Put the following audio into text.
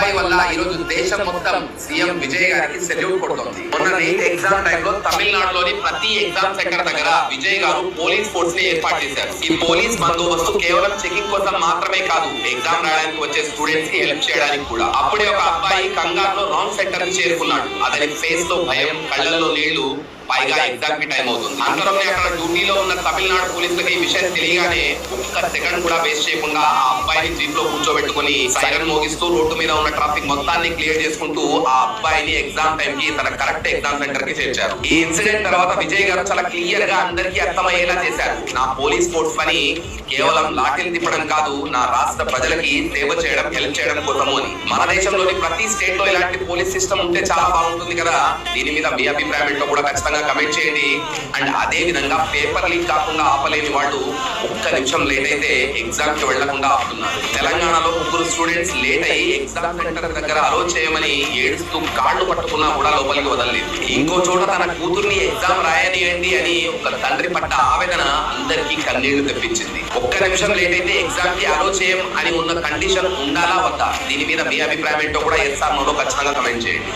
అబ్బాయి వల్ల ఈ రోజు దేశం మొత్తం సీఎం విజయ్ గారికి సెల్యూట్ కొడుతుంది. మొన్న నీట్ ఎగ్జామ్ టైంలో తమిళనాడులోని ప్రతి ఎగ్జామ్ సెంటర్ దగ్గర విజయ్ గారు పోలీస్ ఫోర్స్ ని ఏర్పాటు చేశారు. ఈ పోలీస్ బందోబస్తు కేవలం చెకింగ్ కోసం మాత్రమే కాదు, ఎగ్జామ్ రాయడానికి వచ్చే స్టూడెంట్స్ కి హెల్ప్ చేయడానికి కూడా. అప్పుడే ఒక అబ్బాయి కంగారులో రాంగ్ సెంటర్ కి చేరుకున్నాడు. అతని ఫేస్ లో భయం, కళ్ళల్లో నీళ్లు, పైగా ఎగ్జామ్ కి టైం అవుతుంది. అంతలోనే అక్కడ డ్యూటీలో ఉన్న తమిళనాడు పోలీసులకు ఈ విషయం తెలియగానే ఒక్క సెకండ్ కూడా వేస్ట్ చేయకుండా ఆ అబ్బాయిని జీప్ లో కూర్చోబెట్టుకుని సైరన్ మోగిస్తూ రోడ్డు మీద ఉన్న ట్రాఫిక్ మొత్తాన్ని క్లియర్ చేసుకుంటూ ఆ అబ్బాయిని ఎగ్జామ్ టైం కి తన కరెక్ట్ ఎగ్జామ్ సెంటర్ కి చేర్చారు. ఈ ఇన్సిడెంట్ తర్వాత విజయ్ గారు చాలా క్లియర్ గా అందరికీ అర్థమయ్యేలా చేశారు. నా పోలీస్ ఫోర్స్ పని కేవలం లాఠీలు తిప్పడం కాదు, నా రాష్ట్ర ప్రజలకి సేవ చేయడం, హెల్ప్ చేయడం కోసము అని. మన దేశంలోని ప్రతి స్టేట్ లో ఇలాంటి పోలీస్ సిస్టమ్ ఉంటే చాలా బాగుంటుంది కదా. దీని మీద మీ అభిప్రాయం ఏంటో కూడా ఖచ్చితంగా కమెంట్ చేయండి. అండ్ అదే విధంగా పేపర్ లీక్ కాకుండా ఆపలేని వాళ్ళు ఒక్క నిమిషం లేట్ అయితే ఎగ్జామ్ కి వెళ్లకుండా ఆపుతున్నారు. తెలంగాణలో 3 స్టూడెంట్స్ లేట్ అయ్యి ఎగ్జామ్ సెంటర్ దగ్గర అలో చేయమని ఏడుస్తూ కాళ్ళు పట్టుకున్నా కూడా లోపలికి వదలలేదు. ఇంకో చోట తన కూతుర్ని ఎగ్జామ్ రాయనియండి అని ఒక తండ్రి పట్ట ఆవేదన అందరికీ కన్నీళ్లు తెప్పించింది. ఒక్క నిమిషం లేట్ అయితే ఎగ్జామ్ కి అలో చేయం అని ఉన్న కండిషన్ ఉండాలా వద్దా? దీని మీద మీ అభిప్రాయం ఏంటో కూడా ఎస్ఆర్ నోలో ఖచ్చితంగా కమెంట్ చేయండి.